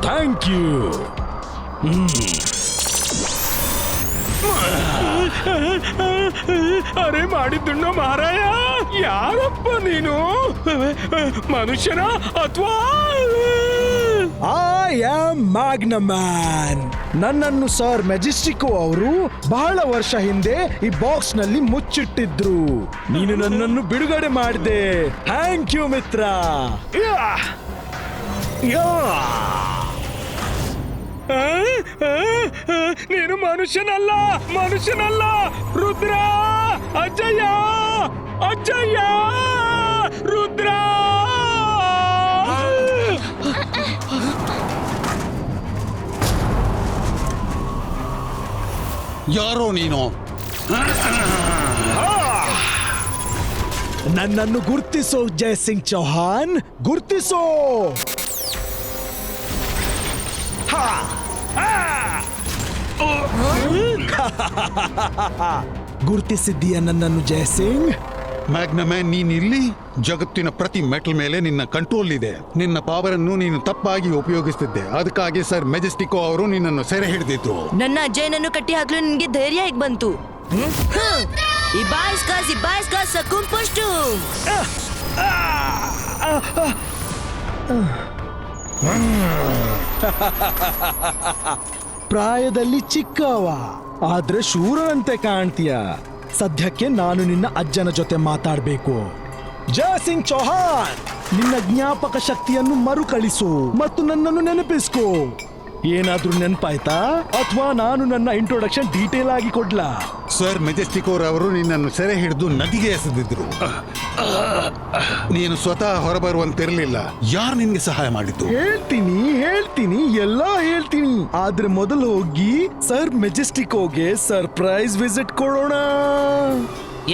Thank you. ಅರೆ ಮಾಡಿದ್ದುಣ್ಣೋ ಮಹಾರಾಯ, ಯಾರಪ್ಪ ನೀನು? ಮನುಷ್ಯನ ಅಥವಾ? I am Magnaman. ನನ್ನನ್ನು ಸರ್ ಮೆಜೆಸ್ಟಿಕೋ ಅವರು ಬಹಳ ವರ್ಷ ಹಿಂದೆ ಈ ಬಾಕ್ಸ್ ನಲ್ಲಿ ಮುಚ್ಚಿಟ್ಟಿದ್ರು. ನೀನು ನನ್ನನ್ನು ಬಿಡುಗಡೆ ಮಾಡಿದೆ. ಥ್ಯಾಂಕ್ ಯು ಮಿತ್ರ. ನೀನು ಮನುಷ್ಯನಲ್ಲ, ಮನುಷ್ಯನಲ್ಲ. ರುದ್ರ, ಅಜ್ಜಯ್ಯ, ಅಜ್ಜಯ್ಯ, ರುದ್ರ. ಯಾರೋ ನೀನು? ನನ್ನನ್ನು ಗುರ್ತಿಸೋ ಜಯಸಿಂಗ್ ಚೌಹಾನ್, ಗುರ್ತಿಸೋ. ಗುರ್ತಿಸಿದ್ದೀಯ ನನ್ನನ್ನು ಜಯಸಿಂಗ್? ಮ್ಯಾಗ್ನಮ್ಯಾನ್, ನೀನಿಲ್ಲಿ? ಜಗತ್ತಿನ ಪ್ರತಿ ಮೆಟಲ್ ಮೇಲೆ ನಿನ್ನ ಕಂಟ್ರೋಲ್ ಇದೆ. ನಿನ್ನ ಪವರ್ ಅನ್ನು ನೀನು ತಪ್ಪಾಗಿ ಉಪಯೋಗಿಸುತ್ತಿದ್ದೆ. ಅದಕ್ಕಾಗಿ ಸರ್ ಮೆಜೆಸ್ಟಿಕೋ ಅವರು ನಿನ್ನನ್ನು ಸೆರೆ ಹಿಡಿದಿದ್ರು. ನನ್ನ ಅಜ್ಜಯ್ಯನನ್ನು ಕಟ್ಟಿ ಹಾಕಲು ನಿನ್ಗೆ ಧೈರ್ಯ ಹೇಗ್ ಬಂತು? ಇಬಾಯಿಸ್ಕಾ ಸಕುಂಪುಷ್ಟು. ಪ್ರಾಯದಲ್ಲಿ ಚಿಕ್ಕವ, ಆದ್ರೆ ಶೂರನಂತೆ ಕಾಣ್ತೀಯ. ಸದ್ಯಕ್ಕೆ ನಾನು ನಿನ್ನ ಅಜ್ಜನ ಜೊತೆ ಮಾತಾಡ್ಬೇಕು. ಜಯಸಿಂಗ್ ಚೌಹಾನ್, ನಿನ್ನ ಜ್ಞಾಪಕ ಶಕ್ತಿಯನ್ನು ಮರುಕಳಿಸು ಮತ್ತು ನನ್ನನ್ನು ನೆನಪಿಸ್ಕೋ. ಏನಾದ್ರೂ ನೆನಪಾಯ್ತಾ? ಅಥವಾ ನಾನು ನನ್ನ ಇಂಟ್ರೊಡಕ್ಷನ್ ಡೀಟೇಲ್ ಆಗಿ ಕೊಡ್ಲಾ? ಸರ್ ಮೆಜೆಸ್ಟಿಕೋರ್ ಅವರು ನಿನ್ನನ್ನು ಸೆರೆ ಹಿಡಿದು ನದಿಗೆ ಎಸೆದಿದ್ರು. ನೀನು ಸ್ವತಃ ಹೊರಬರುವಂತಿರಲಿಲ್ಲ. ಯಾರು ನಿನ್ಗೆ ಸಹಾಯ ಮಾಡಿದ್ದು? ಹೇಳ್ತೀನಿ, ಎಲ್ಲ ಹೇಳ್ತೀನಿ. ಆದ್ರೆ ಮೊದಲು ಹೋಗಿ ಸರ್ ಮೆಜೆಸ್ಟಿಕೋಗೆ ಸರ್ಪ್ರೈಸ್ ವಿಸಿಟ್ ಕೊಡೋಣ.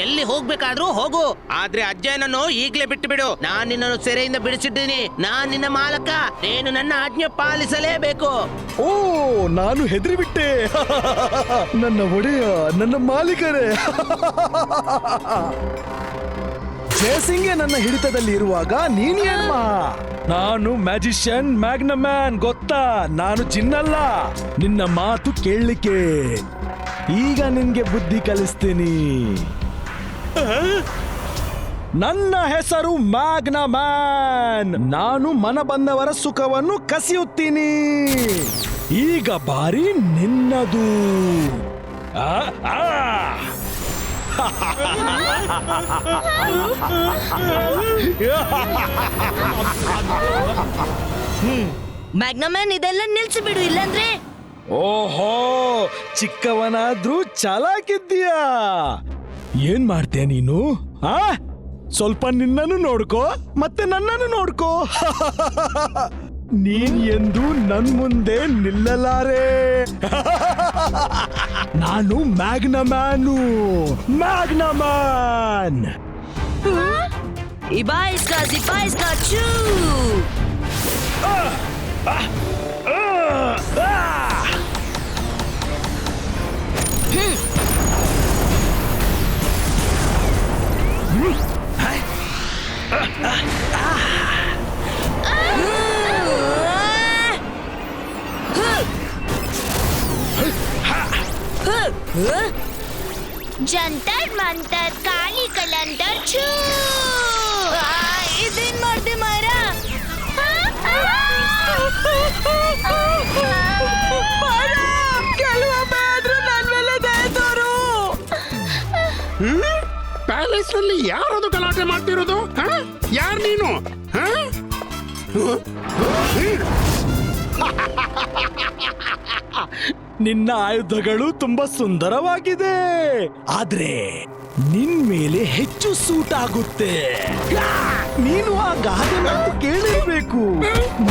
ಎಲ್ಲಿ ಹೋಗ್ಬೇಕಾದ್ರೂ ಹೋಗು, ಆದ್ರೆ ಅಜ್ಜನನ್ನು ಈಗ್ಲೇ ಬಿಟ್ಟು ಬಿಡು. ನಾನ್ ನಿನ್ನನ್ನು ಸೆರೆಯಿಂದ ಬಿಡಿಸಿದ್ದೀನಿ. ನಾನ್ ನಿನ್ನ ಮಾಲಕ, ನೀನು ನನ್ನ ಆಜ್ಞೆ ಪಾಲಿಸಲೇಬೇಕು. ಓ, ನಾನು ಹೆದರಿ ಬಿಟ್ಟೆ. ನನ್ನ ಒಡೆಯ, ನನ್ನ ಮಾಲೀಕರೇ. ಜಯಸಿಂಗೆ ನನ್ನ ಹಿಡಿತದಲ್ಲಿ ಇರುವಾಗ ನೀನ್ ಏನ್ಮ? ನಾನು ಮ್ಯಾಜಿಷಿಯನ್ ಮ್ಯಾಗ್ನಮ್ಯಾನ್, ಗೊತ್ತಾ? ನಾನು ಚಿನ್ನಲ್ಲ. ನಿನ್ನ ಮಾತು ಕೇಳಲಿಕ್ಕೆ. ಈಗ ನಿನ್ಗೆ ಬುದ್ಧಿ ಕಲಿಸ್ತೀನಿ. ನನ್ನ ಹೆಸರು ಮ್ಯಾಗ್ನಮ್ಯಾನ್. ನಾನು ಮನ ಬಂದವರ ಸುಖವನ್ನು ಕಸಿಯುತ್ತೀನಿ. ಈಗ ಬಾರಿ ನಿನ್ನದು. ಮ್ಯಾಗ್ನಮ್ಯಾನ್, ಇದೆಲ್ಲ ನಿಲ್ಸಿಬಿಡು, ಇಲ್ಲಾಂದ್ರೆ. ಓಹೋ, ಚಿಕ್ಕವನಾದ್ರೂ ಚಾಲಾಕಿದ್ದೀಯಾ. ಏನ್ ಮಾಡ್ತೀಯ ನೀನು? ಸ್ವಲ್ಪ ನಿನ್ನನ್ನು ನೋಡ್ಕೋ, ಮತ್ತೆ ನನ್ನನ್ನು ನೋಡ್ಕೋ. ನೀನ್ ಎಂದು ನನ್ ಮುಂದೆ ನಿಲ್ಲಲಾರೆ. ನಾನು ಮ್ಯಾಗ್ನಮ್ಯಾನ್. ಇಬಾಯಿಸ್ಕಾ ಚೂ. ಜಂತರ್ ಮಂತರ್ ಕಾಳಿ ಕಲಂದರ್ ಛೂ. ಇದೇನ್ ಮಾಡ್ದೆ ಮಾರ? ಕೆಲವೊಮ್ಮೆ ಆದ್ರೂ ನನ್ ಮೇಲೆ ದಯ ತೋರು. ಪ್ಯಾಲೇಸ್ ನಲ್ಲಿ ಯಾರದು ಗಲಾಟೆ ಮಾಡ್ತಿರೋದು? ಯಾರು ನೀನು? ನಿನ್ನ ಆಯುಧಗಳು ತುಂಬಾ ಸುಂದರವಾಗಿದೆ, ಆದ್ರೆ ನಿನ್ ಮೇಲೆ ಹೆಚ್ಚು ಸೂಟ್ ಆಗುತ್ತೆ. ನೀನು ಆ ಗಾದೆ ಮಾತು ಕೇಳಿರ್ಬೇಕು.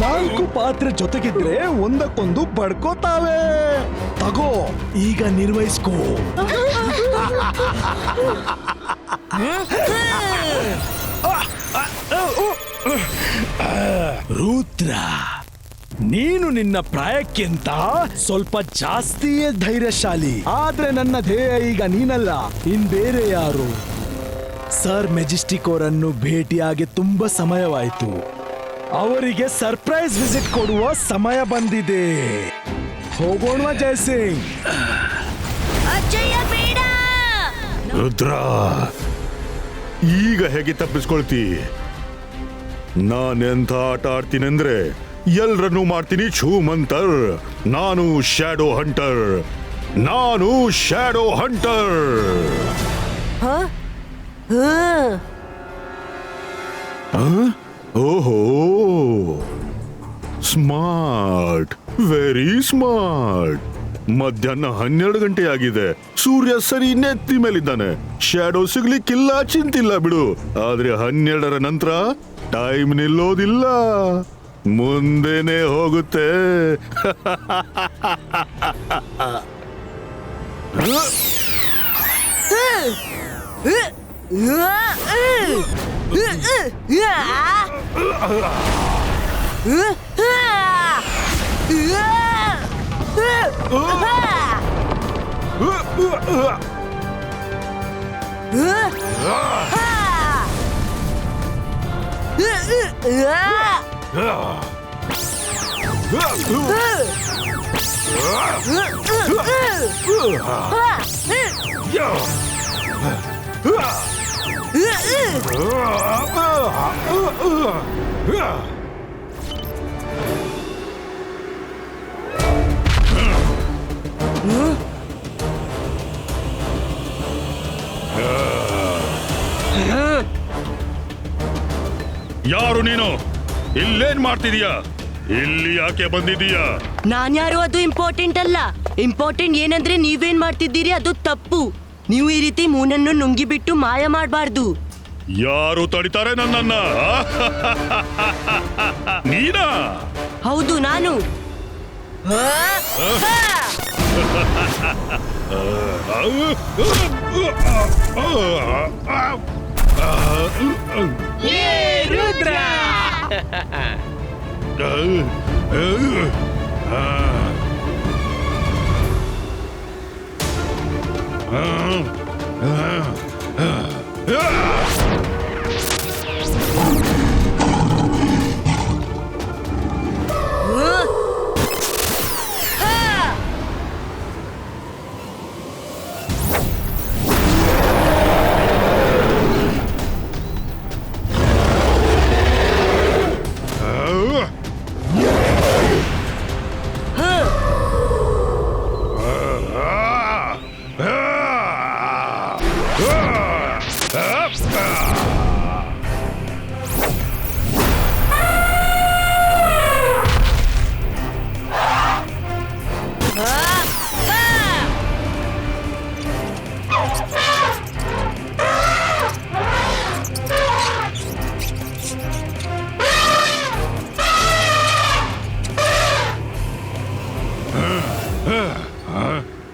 4 ಪಾತ್ರೆ ಜೊತೆಗಿದ್ರೆ ಒಂದಕ್ಕೊಂದು ಬಡ್ಕೋತಾವೆ. ತಗೋ, ಈಗ ನಿರ್ವಹಿಸ್ಕೋ. ರುದ್ರ, ನೀನು ನಿನ್ನ ಪ್ರಾಯಕ್ಕಿಂತ ಸ್ವಲ್ಪ ಜಾಸ್ತಿಯೇ ಧೈರ್ಯಶಾಲಿ. ಆದ್ರೆ ನನ್ನ ಧ್ಯೇಯ ಈಗ ನೀನಲ್ಲ, ಇನ್ ಬೇರೆ ಯಾರು. ಸರ್ ಮೆಜೆಸ್ಟಿಕ್ ಅವರನ್ನು ಭೇಟಿಯಾಗಿ ತುಂಬಾ ಸಮಯವಾಯಿತು. ಅವರಿಗೆ ಸರ್ಪ್ರೈಸ್ ವಿಸಿಟ್ ಕೊಡುವ ಸಮಯ ಬಂದಿದೆ. ಹೋಗೋಣ ಜಯಸಿಂಗ್. ಅಜ್ಜಯ್ಯ ಬೇಡ. ರುದ್ರ, ಈಗ ಹೇಗೆ ತಪ್ಪಿಸ್ಕೊಳ್ತಿ? ನಾನೆಂಥ ಆಟ ಆಡ್ತೀನಂದ್ರೆ ಎಲ್ರನ್ನೂ ಮಾಡ್ತೀನಿ ಛೂಮಂತರ್. ನಾನು ಶ್ಯಾಡೋ ಹಂಟರ್. ನಾನು ಶ್ಯಾಡೋ ಹಂಟರ್. ಓಹೋ, ಸ್ಮಾರ್ಟ್, ವೆರಿ ಸ್ಮಾರ್ಟ್. ಮಧ್ಯಾಹ್ನ 12 ಗಂಟೆ ಆಗಿದೆ. ಸೂರ್ಯ ಸರಿ ನೆತ್ತಿ ಮೇಲಿದ್ದಾನೆ. ಶ್ಯಾಡೋ ಸಿಗ್ಲಿಕ್ಕಿಲ್ಲ, ಚಿಂತಿಲ್ಲ ಬಿಡು. ಆದ್ರೆ 12ರ ನಂತರ ಟೈಮ್ ನಿಲ್ಲೋದಿಲ್ಲ, ಮುಂದೆನೆ ಹೋಗುತ್ತೆ. ಯಾರು ನೀನು? ಇಲ್ಲೇನ್ ಮಾಡ್ತಿದೀಯಾ? ಇಲ್ಲಿ ಯಾಕೆ ಬಂದಿದೀಯಾ? ನಾನ್ಯಾರು ಅದು ಇಂಪಾರ್ಟೆಂಟ್ ಅಲ್ಲ. ಇಂಪಾರ್ಟೆಂಟ್ ಏನಂದ್ರೆ ನೀವೇನ್ ಮಾಡ್ತಿದ್ದೀರಿ ಅದು ತಪ್ಪು. ನೀವು ಈ ರೀತಿ ಮೂನನ್ನು ನುಂಗಿಬಿಟ್ಟು ಮಾಯ ಮಾಡಬಾರ್ದು. ಯಾರು ತಡಿತಾರೆ ನನ್ನನ್ನ? ನೀನಾ? ಹೌದು, ನಾನು. ರುದ್ರ,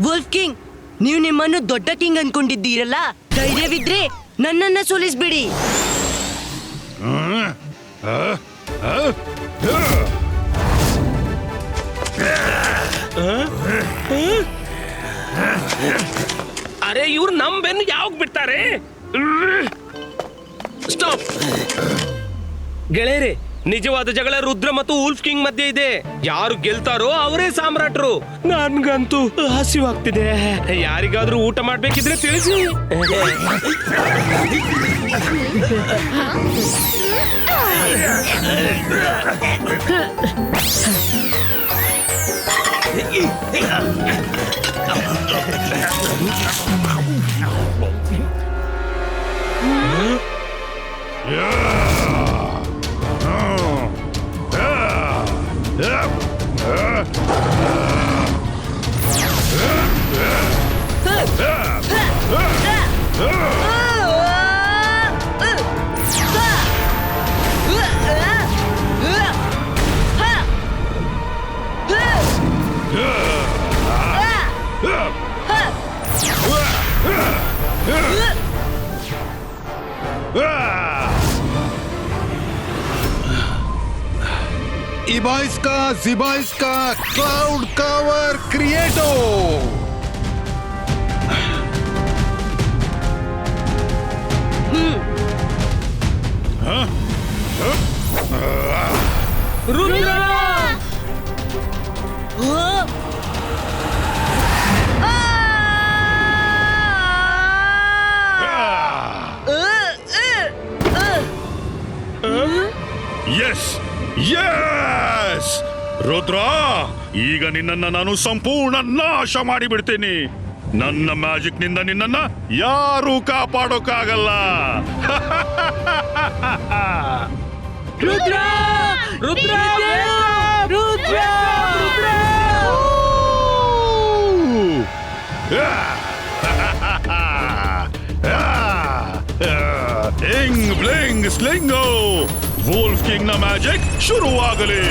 ವುಲ್ಫ್ ಕಿಂಗ್, ನೀವು ನಿಮ್ಮನ್ನು ದೊಡ್ಡ ಕಿಂಗ್ ಅನ್ಕೊಂಡಿದ್ದೀರಲ್ಲ. ಧೈರ್ಯವಿದ್ರೆ ನನ್ನನ್ನ ಸೋಲಿಸ್ಬಿಡಿ. ಅರೆ, ಇವ್ರು ನಮ್ ಬೆನ್ನು ಯಾವಾಗ ಬಿಡ್ತಾರೆ? ಸ್ಟಾಪ್ ಗೆಳೆಯರೆ, ನಿಜವಾದ ಜಗಳ ರುದ್ರ ಮತ್ತು ವುಲ್ಫ್ ಕಿಂಗ್ ಮಧ್ಯೆ ಇದೆ. ಯಾರು ಗೆಲ್ತಾರೋ ಅವರೇ ಸಾಮ್ರಾಟ್ರು. ನನ್ಗಂತೂ ಹಸಿವಾಗ್ತಿದೆ. ಯಾರಿಗಾದ್ರೂ ಊಟ ಮಾಡ್ಬೇಕಿದ್ರೆ ತಿಳಿಸಿ. इबाइस्का जिबाइस्का क्लाउड कवर क्रिएटो. ಹ? ರುದ್ರ ಎಸ್ ಎಸ್ ರುದ್ರ, ಈಗ ನಿನ್ನನ್ನ ನಾನು ಸಂಪೂರ್ಣ ನಾಶ ಮಾಡಿಬಿಡ್ತೀನಿ. ನನ್ನ ಮ್ಯಾಜಿಕ್ ನಿಂದ ನಿನ್ನನ್ನ ಯಾರೂ ಕಾಪಾಡೋಕ್ಕಾಗಲ್ಲ. ರುದ್ರ ರುದ್ರ ರುದ್ರ ರುದ್ರ ಇಂಗ್ ಬ್ಲಿಂಗ್ ಸ್ಲಿಂಗೋ, ವೋಲ್ಫ್ ಕಿಂಗ್ ನ ಮ್ಯಾಜಿಕ್ ಶುರುವಾಗಲಿ.